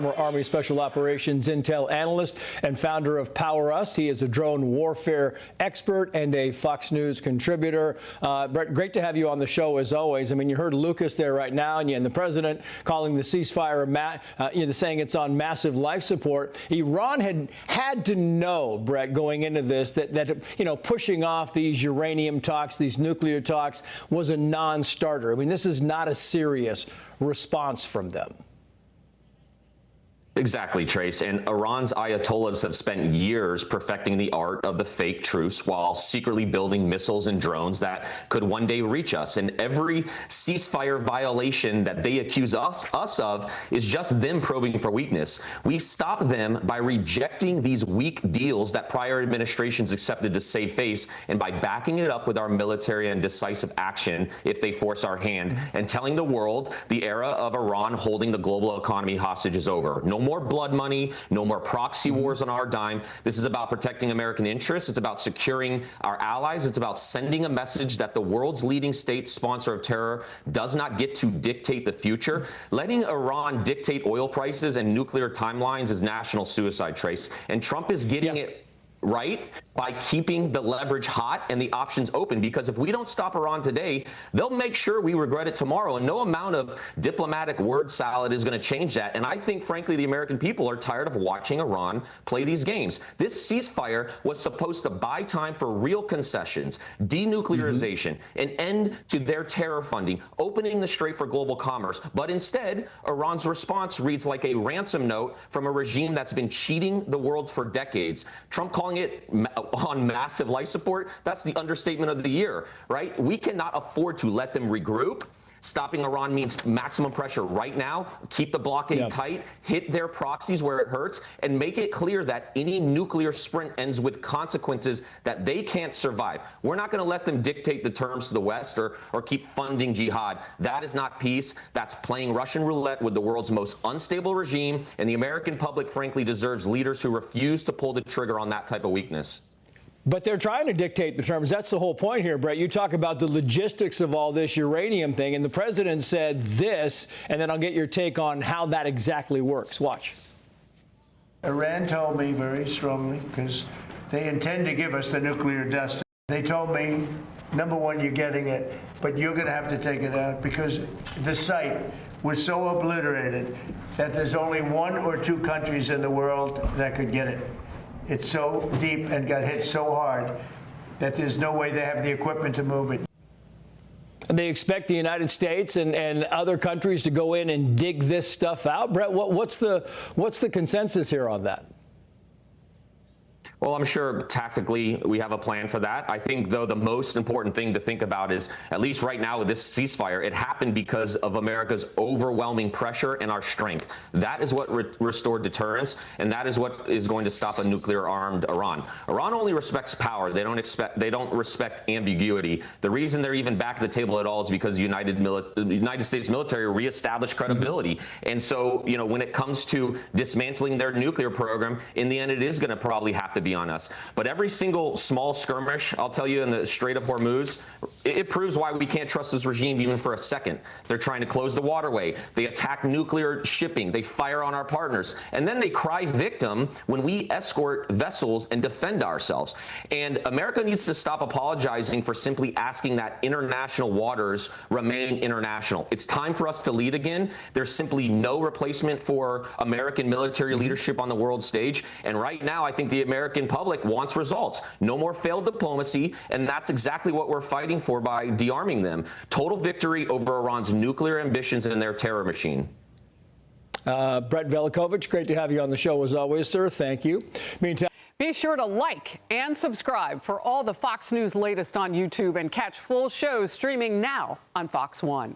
Former Army Special Operations Intel analyst and founder of Power Us. He is a drone warfare expert and a Fox News contributor. Brett, great to have you on the show as always. I mean, you heard Lucas there right now, and the president calling the ceasefire, saying it's on massive life support. Iran had to know, Brett, going into this, that pushing off these uranium talks, these nuclear talks, was a non-starter. I mean, this is not a serious response from them. Exactly, Trace. And Iran's ayatollahs have spent years perfecting the art of the fake truce while secretly building missiles and drones that could one day reach us. And every ceasefire violation that they accuse us of is just them probing for weakness. We stop them by rejecting these weak deals that prior administrations accepted to save face, and by backing it up with our military and decisive action if they force our hand, and telling the world the era of Iran holding the global economy hostage is over. No more blood money, no more proxy wars on our dime. This is about protecting American interests. It's about securing our allies. It's about sending a message that the world's leading state sponsor of terror does not get to dictate the future. Letting Iran dictate oil prices and nuclear timelines is national suicide, Trace. And Trump is getting it right by keeping the leverage hot and the options open, because if we don't stop Iran today, they'll make sure we regret it tomorrow, and no amount of diplomatic word salad is going to change that. And I think, frankly, the American people are tired of watching Iran play these games. This ceasefire was supposed to buy time for real concessions, denuclearization, an end to their terror funding, opening the strait for global commerce. But instead, Iran's response reads like a ransom note from a regime that's been cheating the world for decades. Trump calling it on massive life support, that's the understatement of the year, right? We cannot afford to let them regroup. Stopping Iran means maximum pressure right now, keep the blockade tight, hit their proxies where it hurts, and make it clear that any nuclear sprint ends with consequences that they can't survive. We're not going to let them dictate the terms to the West or keep funding jihad. That is not peace. That's playing Russian roulette with the world's most unstable regime, and the American public, frankly, deserves leaders who refuse to pull the trigger on that type of weakness. But they're trying to dictate the terms. That's the whole point here, Brett. You talk about the logistics of all this uranium thing, and the president said this, and then I'll get your take on how that exactly works. Watch. Iran told me very strongly, because they intend to give us the nuclear dust. They told me, number one, you're getting it, but you're going to have to take it out because the site was so obliterated that there's only 1 or 2 countries in the world that could get it. It's so deep and got hit so hard that there's no way they have the equipment to move it. And they expect the United States and other countries to go in and dig this stuff out. Brett, what's the consensus here on that? Well, I'm sure tactically we have a plan for that. I think, though, the most important thing to think about is, at least right now with this ceasefire, it happened because of America's overwhelming pressure and our strength. That is what restored deterrence, and that is what is going to stop a nuclear-armed Iran. Iran only respects power. They don't respect ambiguity. The reason they're even back at the table at all is because the United States military reestablished credibility. And so, when it comes to dismantling their nuclear program, in the end, it is going to probably have to be on us. But every single small skirmish, I'll tell you, in the Strait of Hormuz, it proves why we can't trust this regime even for a second. They're trying to close the waterway. They attack nuclear shipping. They fire on our partners. And then they cry victim when we escort vessels and defend ourselves. And America needs to stop apologizing for simply asking that international waters remain international. It's time for us to lead again. There's simply no replacement for American military leadership on the world stage. And right now, I think the American public wants results. No more failed diplomacy, and that's exactly what we're fighting for by de-arming them. Total victory over Iran's nuclear ambitions and their terror machine. Brett Velicovich, great to have you on the show as always, sir. Thank you. Meantime, be sure to like and subscribe for all the Fox News latest on YouTube, and catch full shows streaming now on Fox One.